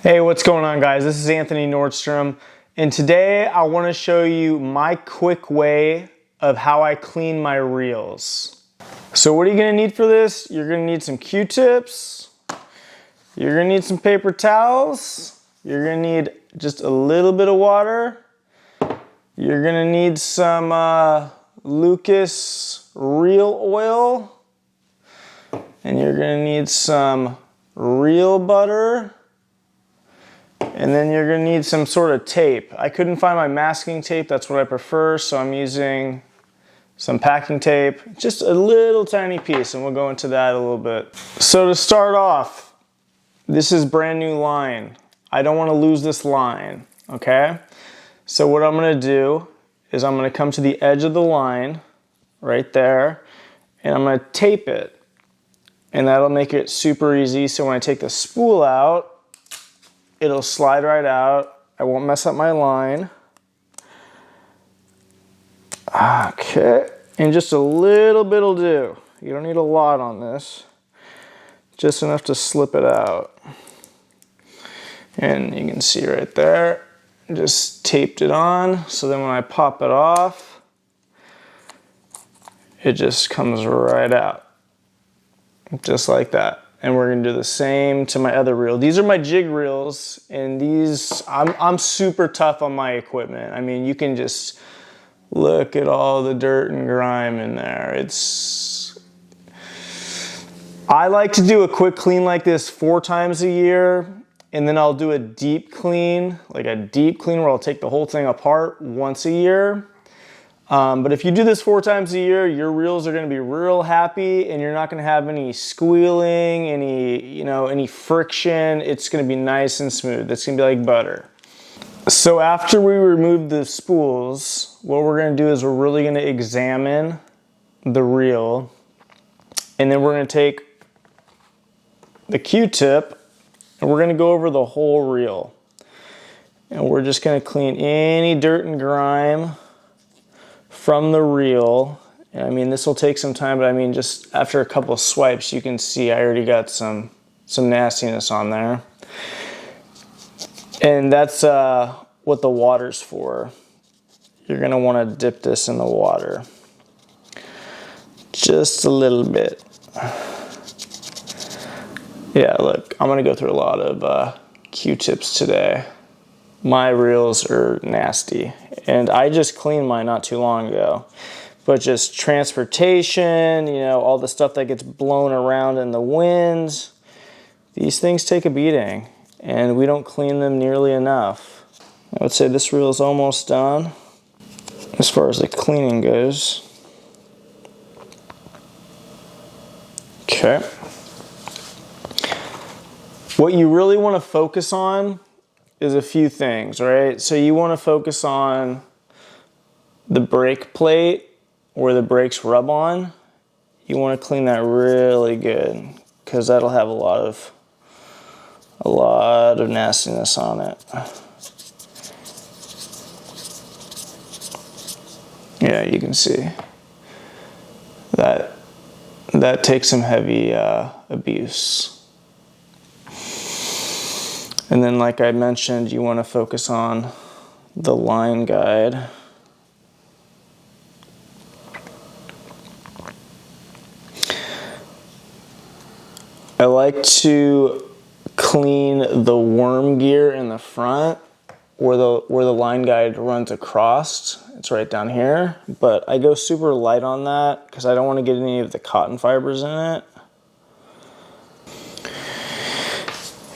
Hey, what's going on, guys? This is Anthony Nordstrom, and today I want to show you my quick way of how I clean my reels. So what are you going to need for this? You're going to need some Q-tips, you're going to need some paper towels, you're going to need just a little bit of water, you're going to need some Lucas reel oil, and you're going to need some reel butter. And then you're going to need some sort of tape. I couldn't find my masking tape, that's what I prefer, so I'm using some packing tape, just a little tiny piece, and we'll go into that a little bit. So to start off, this is brand new line. I don't want to lose this line, okay? So what I'm going to do is I'm going to come to the edge of the line, right there, and I'm going to tape it. And that'll make it super easy, so when I take the spool out, it'll slide right out. I won't mess up my line. Okay, and just a little bit will do. You don't need a lot on this. Just enough to slip it out. And you can see right there, just taped it on. So then when I pop it off, it just comes right out. Just like that. And we're gonna do the same to my other reel. These are my jig reels, and these, I'm super tough on my equipment. I mean, you can just look at all the dirt and grime in there. I like to do a quick clean like this 4 times a year, and then I'll do a deep clean, like a deep clean where I'll take the whole thing apart once a year. But if you do this 4 times a year, your reels are going to be real happy, and you're not going to have any squealing, any friction. It's going to be nice and smooth. It's going to be like butter. So after we remove the spools, what we're going to do is we're really going to examine the reel, and then we're going to take the Q-tip and we're going to go over the whole reel. And we're just going to clean any dirt and grime from the reel. And I mean, this will take some time, but I mean, just after a couple of swipes, you can see I already got some nastiness on there. And that's what the water's for. You're gonna wanna dip this in the water. Just a little bit. Yeah, look, I'm gonna go through a lot of Q-tips today. My reels are nasty, and I just cleaned mine not too long ago. But just transportation, all the stuff that gets blown around in the winds, these things take a beating, and we don't clean them nearly enough. I would say this reel is almost done as far as the cleaning goes. Okay. What you really want to focus on is a few things, right? So you want to focus on the brake plate where the brakes rub on. You want to clean that really good, because that'll have a lot of nastiness on it. Yeah, you can see that takes some heavy abuse. And then, like I mentioned, you want to focus on the line guide. I like to clean the worm gear in the front where the line guide runs across. It's right down here, but I go super light on that because I don't want to get any of the cotton fibers in it.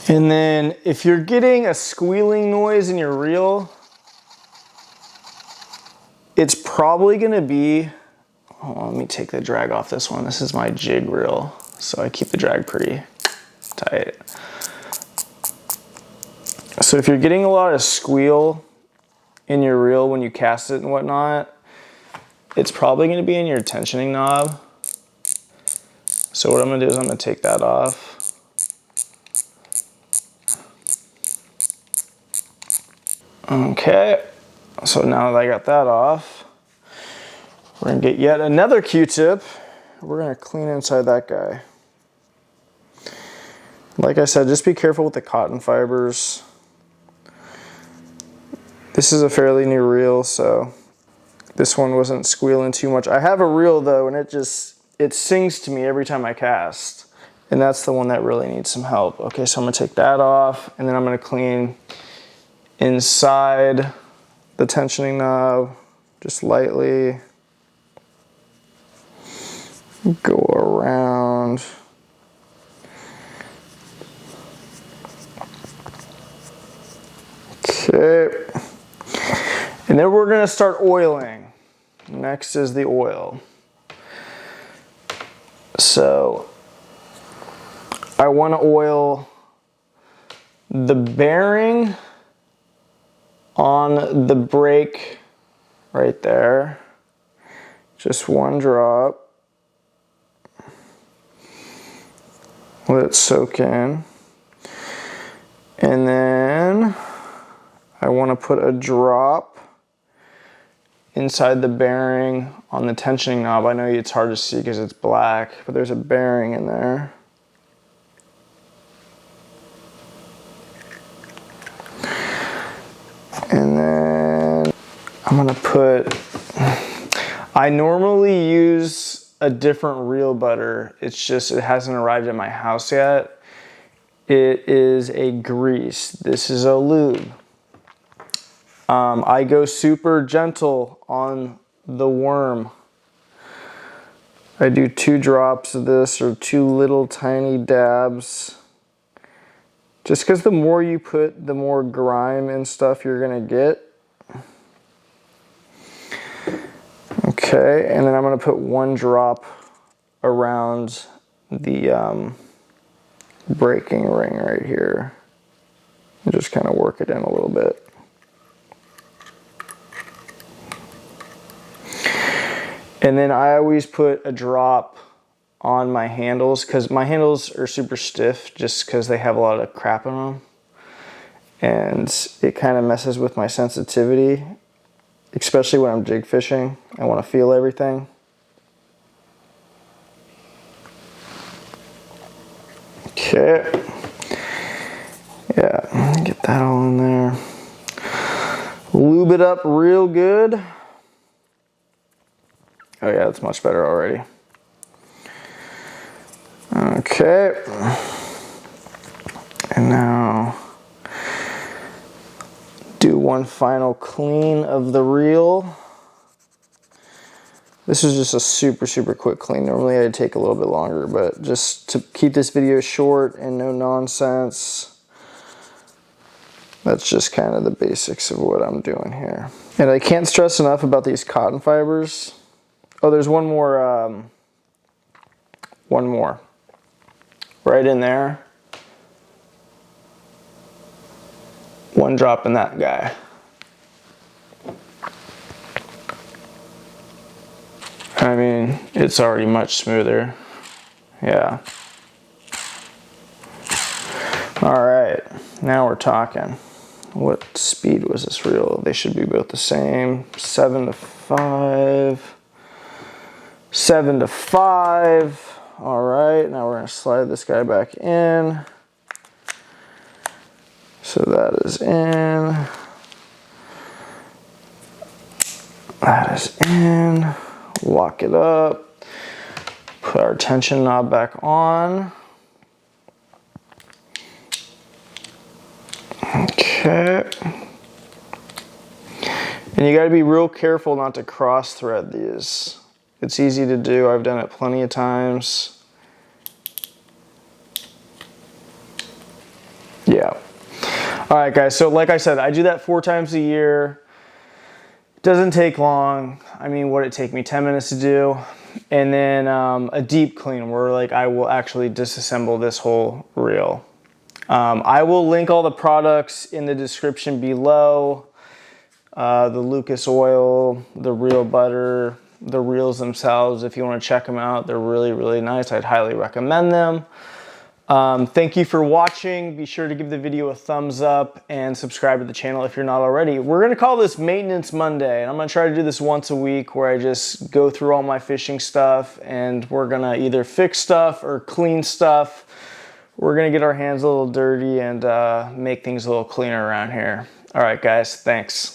And then if you're getting a squealing noise in your reel, it's probably gonna be, let me take the drag off this one. This is my jig reel, so I keep the drag pretty tight. So if you're getting a lot of squeal in your reel when you cast it and whatnot, it's probably gonna be in your tensioning knob. So what I'm gonna do is I'm gonna take that off. Okay, so now that I got that off, we're gonna get yet another Q-tip. We're gonna clean inside that guy. Like I said, just be careful with the cotton fibers. This is a fairly new reel, so this one wasn't squealing too much. I have a reel though, and it sings to me every time I cast. And that's the one that really needs some help. Okay, so I'm gonna take that off, and then I'm gonna clean inside the tensioning knob, just lightly. Go around. Okay. And then we're gonna start oiling. Next is the oil. So I want to oil the bearing on the brake right there. Just one drop. Let it soak in. And then I want to put a drop inside the bearing on the tensioning knob. I know it's hard to see because it's black, but there's a bearing in there. And then I'm gonna put, I normally use a different reel butter. It's just, it hasn't arrived at my house yet. It is a grease. This is a lube. I go super gentle on the worm. I do 2 drops of this, or 2 little tiny dabs. Just because the more you put, the more grime and stuff you're gonna get. Okay, and then I'm gonna put 1 drop around the braking ring right here. And just kind of work it in a little bit. And then I always put a drop on my handles, because my handles are super stiff just because they have a lot of crap in them. And it kind of messes with my sensitivity, especially when I'm jig fishing. I want to feel everything. Okay. Yeah, get that all in there. Lube it up real good. Oh yeah, that's much better already. Okay. And now do one final clean of the reel. This is just a super quick clean. Normally I'd take a little bit longer, but just to keep this video short and no nonsense, that's just kind of the basics of what I'm doing here. And I can't stress enough about these cotton fibers. Oh, there's one more right in there. 1 drop in that guy. I mean, it's already much smoother. Yeah. All right, now we're talking. What speed was this reel? They should be both the same. 7 to 5. 7 to 5. All right, now we're gonna slide this guy back in. So that is in. That is in. Lock it up. Put our tension knob back on. Okay. And you gotta be real careful not to cross thread these. It's easy to do. I've done it plenty of times. Yeah. All right, guys. So like I said, I do that 4 times a year. Doesn't take long. I mean, what it take me 10 minutes to do. And then a deep clean where like I will actually disassemble this whole reel. I will link all the products in the description below. The Lucas oil, the reel butter, the reels themselves. If you want to check them out, they're really nice. I'd highly recommend them. Thank you for watching. Be sure to give the video a thumbs up and subscribe to the channel if you're not already. We're going to call this Maintenance Monday, and I'm going to try to do this once a week where I just go through all my fishing stuff, and we're going to either fix stuff or clean stuff we're gonna get our hands a little dirty and make things a little cleaner around here. All right, guys, thanks.